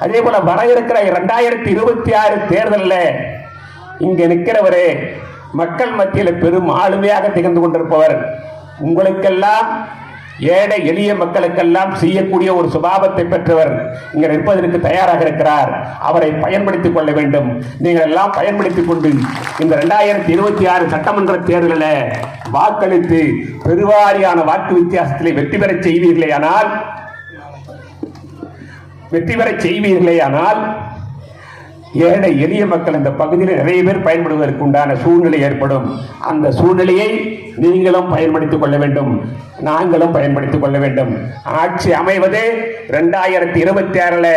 அதே போல வர இருக்கிற 2026 தேர்தலில் இங்க நிற்கிறவரே மக்கள் மத்தியில் பெரும் ஆளுமையாக திகழ்ந்து கொண்டிருப்பவர், உங்களுக்கெல்லாம் ஏழை எளிய மக்களுக்கெல்லாம் செய்யக்கூடிய ஒரு சுபாவத்தை பெற்றவர் இங்க நிற்பதற்கு தயாராக இருக்கிறார். அவரை பயன்படுத்திக் கொள்ள வேண்டும். நீங்கள் எல்லாம் பயன்படுத்திக் கொண்டு இந்த 2026 சட்டமன்ற தேர்தலில் வாக்களித்து பெருவாரியான வாக்கு வித்தியாசத்தில் வெற்றி பெற செய்வீர்களேயானால் ஏழை எளிய மக்கள் இந்த பகுதியில் நிறைய பேர் பயன்படுவதற்கு உண்டான சூழ்நிலை ஏற்படும். அந்த சூழ்நிலையை நீங்களும் பயன்படுத்திக் கொள்ள வேண்டும், நாங்களும் பயன்படுத்திக் கொள்ள வேண்டும். ஆட்சி அமைவது 2026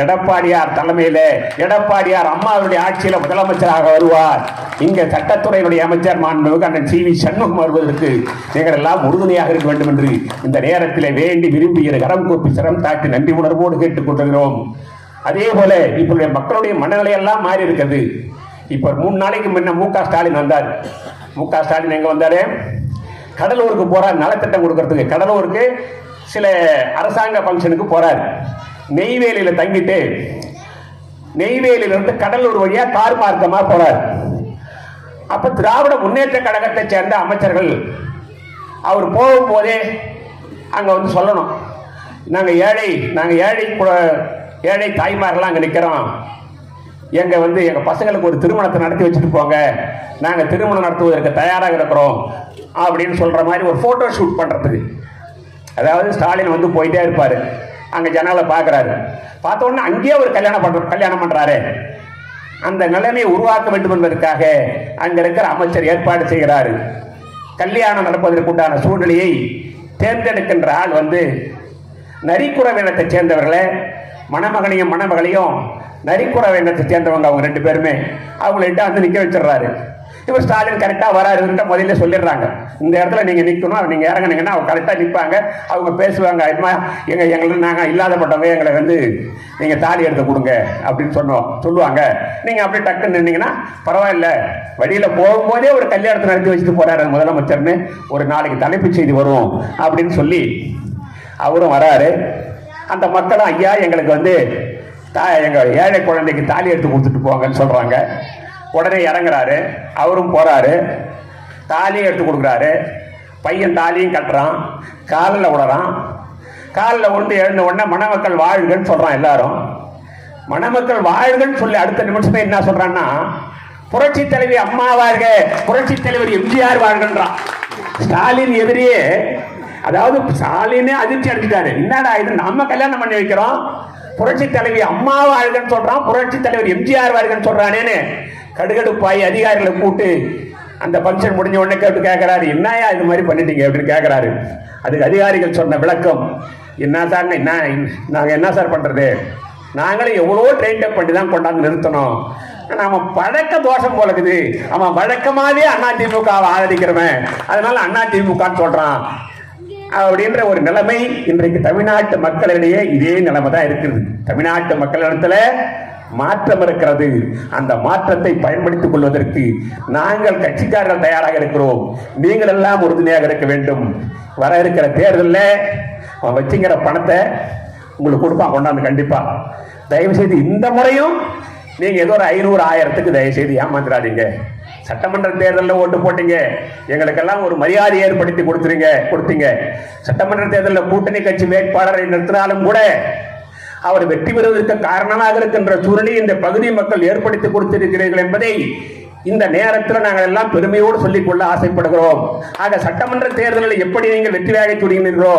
எடப்பாடியார் தலைமையில், எடப்பாடியார் அம்மாவுடைய ஆட்சியில் முதலமைச்சராக வருவார். இங்க சட்டத்துறையினுடைய அமைச்சர் மாண்புமிகு அண்ணன் சி வி சண்முகம் வருவதற்கு நீங்கள் எல்லாம் உறுதுணையாக இருக்க வேண்டும் என்று இந்த நேரத்தில் வேண்டி விரும்பி கரம் கூப்பி சிரம் தாக்கி நன்றி உணர்வோடு கேட்டுக் கொண்டிருக்கிறோம். அதே போல இப்ப மக்களுடைய மனநிலை எல்லாம் மாறி இருக்கிறது. இப்ப 3 நாளைக்கு முன்ன மு.க. ஸ்டாலின் வந்தார். மு.க. ஸ்டாலின் எங்க வந்தாரு? கடலூருக்கு போறார், நலத்திட்டம் கொடுக்கறதுக்கு. கடலூருக்கு சில அரசாங்க பங்கனுக்கு போறார். நெய்வேலியில தங்கிட்டு நெய்வேலியிலிருந்து கடலூர் வழியா கார் மார்க்கமா போறார். அப்ப திராவிட முன்னேற்ற கழகத்தை சேர்ந்த அமைச்சர்கள் அவர் போகும்போதே அங்க வந்து சொல்லணும், நாங்க ஏழை தாய்மாரெல்லாம் அங்க நிக்கிறோம், எங்க பசங்களுக்கு ஒரு திருமணத்தை நடத்தி வச்சுட்டு போங்க, நாங்க திருமணம் நடத்துவதற்கு தயாராக இருக்கிறோம் அப்படின்னு சொல்ற மாதிரி ஒரு போட்டோ ஷூட் பண்றதுக்கு. அதாவது ஸ்டாலின் வந்து போயிட்டே இருப்பாரு, அங்க ஜனால பாக்குறாரு, பார்த்த உடனே அங்கேயே ஒரு கல்யாணம் பண்றாரு. அந்த நிலைமையை உருவாக்க வேண்டும் என்பதற்காக அங்க இருக்கிற அமைச்சர் ஏற்பாடு செய்கிறாரு. கல்யாணம் நடப்பதற்குண்டான சூழ்நிலையை தேர்ந்தெடுக்கின்ற ஆள் வந்து நரிக்குறவ இனத்தை சேர்ந்தவர்களை, மணமகனையும் மணமகளையும் நரிக்குறவ இனத்தை சேர்ந்தவங்க அவங்க 2 பேருமே, அவங்கள்ட்ட வந்து நிக்க வச்சிடறாரு. இவர் ஸ்டாலின் கரெக்டா வராருன்ற முதல்ல சொல்லிடுறாங்க, இந்த இடத்துல நீங்க நிக்கணும், நீங்க இறங்குனீங்கன்னா அவங்க கரெக்டா நிற்பாங்க, அவங்க பேசுவாங்க, எங்களுக்கு நாங்க இல்லாதப்பட்டவங்க, எங்களை வந்து நீங்க தாலி எடுத்து கொடுங்க அப்படின்னு சொல்லுவாங்க. நீங்க அப்படி டக்குன்னு நின்னீங்கன்னா பரவாயில்ல, வழியில போகும்போதே ஒரு கல்யாணத்தை நடத்தி வச்சுட்டு போறாரு முதலமைச்சர்னு ஒரு நாளைக்கு தலைப்புச் செய்தி வரும் அப்படின்னு சொல்லி அவரும் வராரு. அந்த மக்களும் ஐயா எங்களுக்கு வந்து எங்க ஏழை குழந்தைக்கு தாலி எடுத்து கொடுத்துட்டு போங்கன்னு சொல்றாங்க. உடனே இறங்குறாரு, அவரும் போறாரு, தாலியும் எடுத்து கொடுக்குறாரு. பையன் தாலியும் கட்டுறான், காலில் விடுறான். காலில் விழுந்து எழுந்த உடனே மணமக்கள் வாழ்கன்னு சொல்றான். எல்லாரும் மணமக்கள் வாழ்கன்னு சொல்லி அடுத்த நிமிஷமே என்ன சொல்றான்னா, புரட்சி தலைவி அம்மா வாழ்க, புரட்சி தலைவர் எம்ஜிஆர் வாழ்கன்றான். ஸ்டாலின் எதிரியே, அதாவது ஸ்டாலினே அதிர்ச்சி அடிச்சுட்டாரு. என்னடா இது, நம்ம கல்யாணம் பண்ணி வைக்கிறோம், புரட்சி தலைவி அம்மா வாழ்கன்னு சொல்றான், புரட்சி தலைவர் எம்ஜிஆர் வாழ்கன்னு சொல்றானேன்னு கடுகடுப்பாய் அதிகாரிகளை கூட்டு அந்த பங்கன் முடிஞ்ச உடனே கேட்கிறாரு, என்னையா இது மாதிரி பண்ணிட்டீங்க அப்படின்னு கேட்கிறாரு. அதுக்கு அதிகாரிகள் சொன்ன விளக்கம், என்ன சார், நாங்க என்ன சார் பண்றது, நாங்களும் எவ்வளோ ட்ரெயின் அப் பண்ணி தான் கொண்டாந்து நிறுத்தணும், நம்ம பழக்க தோஷம் போல இருக்குது, அவன் வழக்கமாவே அதிமுக ஆதரிக்கிறவன், அதனால அதிமுகன்னு சொல்றான் அப்படின்ற ஒரு நிலைமை இன்றைக்கு தமிழ்நாட்டு மக்களிடையே இதே நிலைமை தான் இருக்குது. தமிழ்நாட்டு மக்களிடத்துல மாற்றம் இருக்கிறது. அந்த மாற்றத்தை பயன்படுத்திக் கொள்வதற்கு நாங்கள் கட்சிக்காரர்கள் தயாராக இருக்கிறோம். நீங்கள் எல்லாம் உறுதுணையாக இருக்க வேண்டும். வர இருக்கிற தேர்தலில் அவன் வச்சுங்கிற பணத்தை உங்களுக்கு கொடுப்பான் கொண்டாந்து. கண்டிப்பா தயவு செய்து இந்த முறையும் நீங்க ஏதோ ஒரு 500,000க்கு தயவு செய்து ஏமாந்துடாதீங்க. சட்டமன்ற தேர்தலில் ஓட்டு போட்டீங்க, எங்களுக்கெல்லாம் ஒரு மரியாதை ஏற்படுத்தி கொடுத்தீங்க. சட்டமன்ற தேர்தலில் கூட்டணி கட்சி வேட்பாளரை நிறுத்தினாலும் கூட அவர் வெற்றி பெறுவதற்கு காரணமாக இருக்கின்ற சூழ்நிலை இந்த பகுதி மக்கள் ஏற்படுத்தி கொடுத்திருக்கிறீர்கள் என்பதை இந்த நேரத்தில் நாங்கள் எல்லாம் பெருமையோடு சொல்லிக்கொள்ள ஆசைப்படுகிறோம். ஆக சட்டமன்ற தேர்தலில் எப்படி நீங்கள் வெற்றியாக சொல்கிறீர்களோ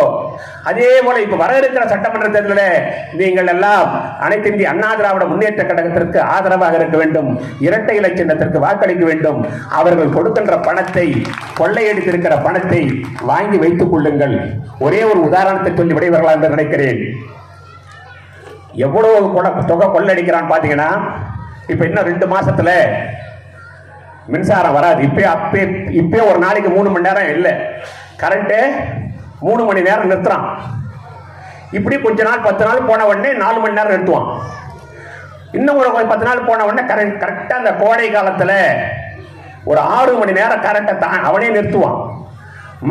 அதே போல இப்ப வர இருக்கிற சட்டமன்ற தேர்தலில் நீங்கள் எல்லாம் அனைத்து இந்திய அண்ணா திராவிட முன்னேற்ற கழகத்திற்கு ஆதரவாக இருக்க வேண்டும். இரட்டை இலை சின்னத்திற்கு வாக்களிக்க வேண்டும். அவர்கள் கொடுக்கின்ற பணத்தை, கொள்ளையடித்திருக்கிற பணத்தை வாங்கி வைத்துக் கொள்ளுங்கள். ஒரே ஒரு உதாரணத்தை சொல்லி விடைபெறலாம் என்று நினைக்கிறேன். எவ்வளவு தொகை கொள்ளடிக்கிறான்னு பாத்தீங்கன்னா, இப்ப இன்னும் 2 மாசத்துல மின்சாரம் வராது. இப்பே ஒரு நாளைக்கு 3 மணி நேரம் இல்லை கரண்ட், 3 மணி நேரம் நிறுத்துறான். இப்படி கொஞ்ச நாள் 10 நாள் போன உடனே 4 மணி நேரம் நிறுத்துவான். இன்னும் ஒரு 10 நாள் போன உடனே கரெக்டா அந்த கோடை காலத்துல ஒரு 6 மணி நேரம் கரண்ட்டை அவனே நிறுத்துவான்.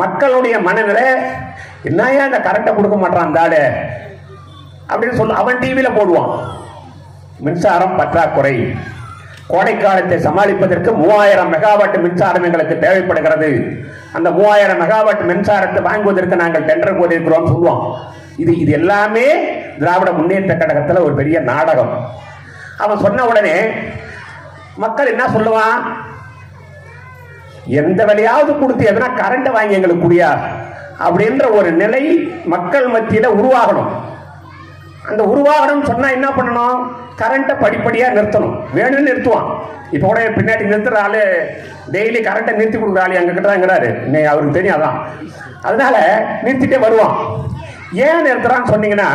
மக்களுடைய மனநிலை, என்னையா இந்த கரண்ட்டை கொடுக்க மாட்டான் அந்த ஆளு, அப்படின்னு சொல்ல அவன் டிவியில போடுவான். மின்சாரம் பற்றாக்குறை, கோடைக்காலத்தை சமாளிப்பதற்கு 3000 மெகாவாட் மின்சாரம் எங்களுக்கு தேவைப்படுகிறது, அந்த 3000 மெகாவாட் மின்சாரத்தை வாங்குவதற்கு நாங்கள் டெண்டர் கோரியிருக்கிறோம் சொல்லுவோம். இது எல்லாமே திராவிட முன்னேற்ற கழகத்தில் ஒரு பெரிய நாடகம். அவன் சொன்ன உடனே மக்கள் என்ன சொல்லுவான், எந்த விலையாவது கொடுத்து எதனா கரண்ட் வாங்கி எங்களுக்கு குடியா அப்படின்ற ஒரு நிலை மக்கள் மத்தியில் உருவாகணும். அந்த உருவாகணும் சொன்னா என்ன பண்ணணும், கரண்ட்டை படிப்படியாக நிறுத்தணும். வேணும்னு நிறுத்துவான். இப்போ கூட பின்னாடி நிறுத்துற ஆளு டெய்லி கரண்ட்டை நிறுத்தி கொடுக்குற ஆளு எங்ககிட்ட தான் இருக்கிறாரு, அவருக்கு தெரியும். அதான் அதனால நிறுத்திட்டே வருவான். ஏன் நிறுத்துறான்னு சொன்னீங்கன்னா,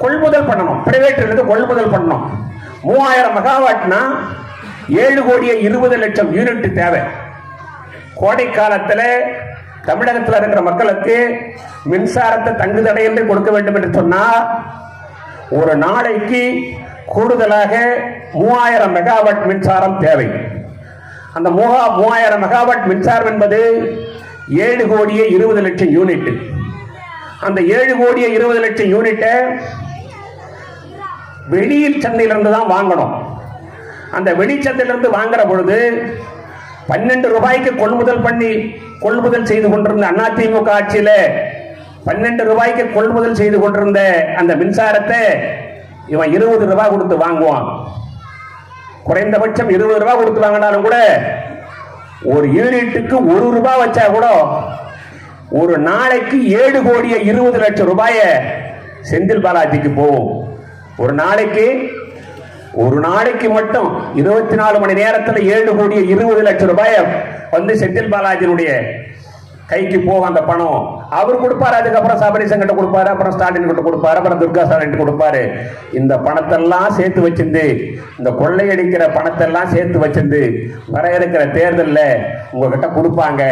கொள்முதல் பண்ணணும், பிரைவேட் இருந்து கொள்முதல் பண்ணணும். 3000 மெகாவாட்னா 7,20,00,000 யூனிட் தேவை. கோடை காலத்தில் தமிழகத்தில் இருக்கிற மக்களுக்கு மின்சாரத்தை தங்கு தடையின்றி கொடுக்க வேண்டும் என்று சொன்னால் ஒரு நாளைக்கு கூடுதலாக 3000 மெகாவாட் மின்சாரம் தேவை. அந்த 3000 மெகாவாட் மின்சாரம் என்பது 7,20,00,000 யூனிட். அந்த 7,20,00,000 யூனிட்டை வெளியில் சந்தையிலிருந்து தான் வாங்கணும். அந்த வெளிச்சந்தையிலிருந்து வாங்குற பொழுது 12 ரூபாய்க்கு கொள்முதல் செய்து கொண்டிருந்த அதிமுக ஆட்சியில 12 ரூபாய்க்கு கொள்முதல் செய்து கொண்டிருந்த அந்த மின்சாரத்தை இவன் 20 ரூபாய் கொடுத்து வாங்குவான். குறைந்தபட்சம் 20 ரூபாய் கொடுத்து வாங்கினாலும் கூட ஒரு யூனிட்டுக்கு 1 ரூபாய் வச்சா கூட ஒரு நாளைக்கு 7,20,00,000 ரூபாய செந்தில் பாலாஜிக்கு போகும். ஒரு நாளைக்கு மட்டும் 24 மணி நேரத்தில் 7,20,00,000 ரூபாய் வந்து செந்தில் பாலாஜியினுடைய கைக்கு போகும். அந்த பணம் அவர் கொடுப்பாரு, அதுக்கப்புறம் சபரீசன் கிட்ட கொடுப்பாரு, அப்புறம் ஸ்டாலின் கிட்ட கொடுப்பாரு, அப்புறம் துர்கா ஸ்டாலின் கொடுப்பாரு. இந்த பணத்தெல்லாம் சேர்த்து வச்சிருந்து, இந்த கொள்ளையடிக்கிற பணத்தெல்லாம் சேர்த்து வச்சிருந்து வர இருக்கிற தேர்தலில் உங்ககிட்ட கொடுப்பாங்க.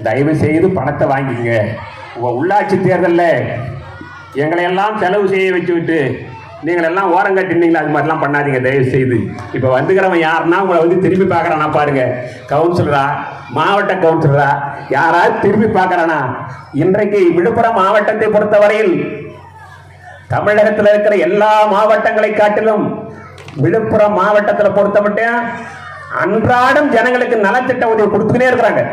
தயவு செய்து பணத்தை வாங்கிக்கங்க. உங்க உள்ளாட்சி தேர்தலில் எங்களை எல்லாம் செலவு செய்ய வச்சு விட்டு நீங்கள் எல்லாம் ஓரம் கட்டினீங்களா, அது மாதிரிலாம் பண்ணாதீங்க தயவு செய்து. இப்போ வந்துக்கிறவன் யாருன்னா உங்களை வந்து திரும்பி பார்க்குறானா பாருங்க, கவுன்சிலரா, மாவட்ட கவுன்சிலரா, யாராவது திரும்பி பார்க்குறானா? இன்றைக்கு விழுப்புரம் மாவட்டத்தை பொறுத்தவரையில் தமிழகத்தில் இருக்கிற எல்லா மாவட்டங்களை காட்டிலும் விழுப்புரம் மாவட்டத்தில் பொறுத்த மட்டும் அன்றாடம் ஜனங்களுக்கு நலத்திட்ட உதவி கொடுத்துக்கிட்டே இருக்கிறாங்க.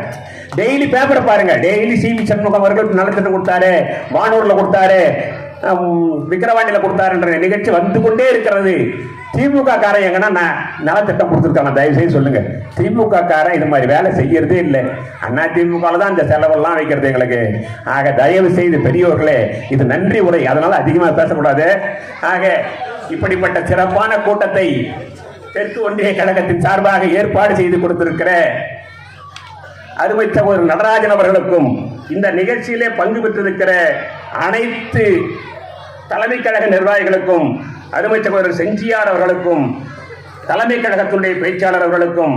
டெய்லி பேப்பர் பாருங்க, டெய்லி சிவி சண்முகம் அவர்கள் நலத்திட்டம் கொடுத்தாரு, வானூர்ல கொடுத்தாரு, விக்கிரவாண்டியில கொடுத்தாருன்ற நிகழ்ச்சி வந்து கொண்டே இருக்கிறது. திமுக காரன் எங்கன்னா நலத்திட்டம் கொடுத்துருக்காங்க, தயவு செய்து சொல்லுங்க. திமுக காரன் இது மாதிரி வேலை செய்யறதே இல்லை. அண்ணா திமுக தான் இந்த செலவெல்லாம் வைக்கிறது எங்களுக்கு. ஆக தயவு செய்து பெரியவர்களே, இது நன்றி உரை, அதனால அதிகமாக பேசக்கூடாது. ஆக இப்படிப்பட்ட சிறப்பான கூட்டத்தை தெற்கு ஒன்றிய கழகத்தின் சார்பாக ஏற்பாடு செய்து கொடுத்திருக்கிற அருமை சகோதரர் நடராஜன் அவர்களுக்கும், இந்த நிகழ்ச்சியிலே பங்கு பெற்றிருக்கிற அனைத்து தலைமை கழக நிர்வாகிகளுக்கும், அருமை சகோதரர் செஞ்சியார் அவர்களுக்கும், தலைமை கழகத்துடைய பேச்சாளர் அவர்களுக்கும்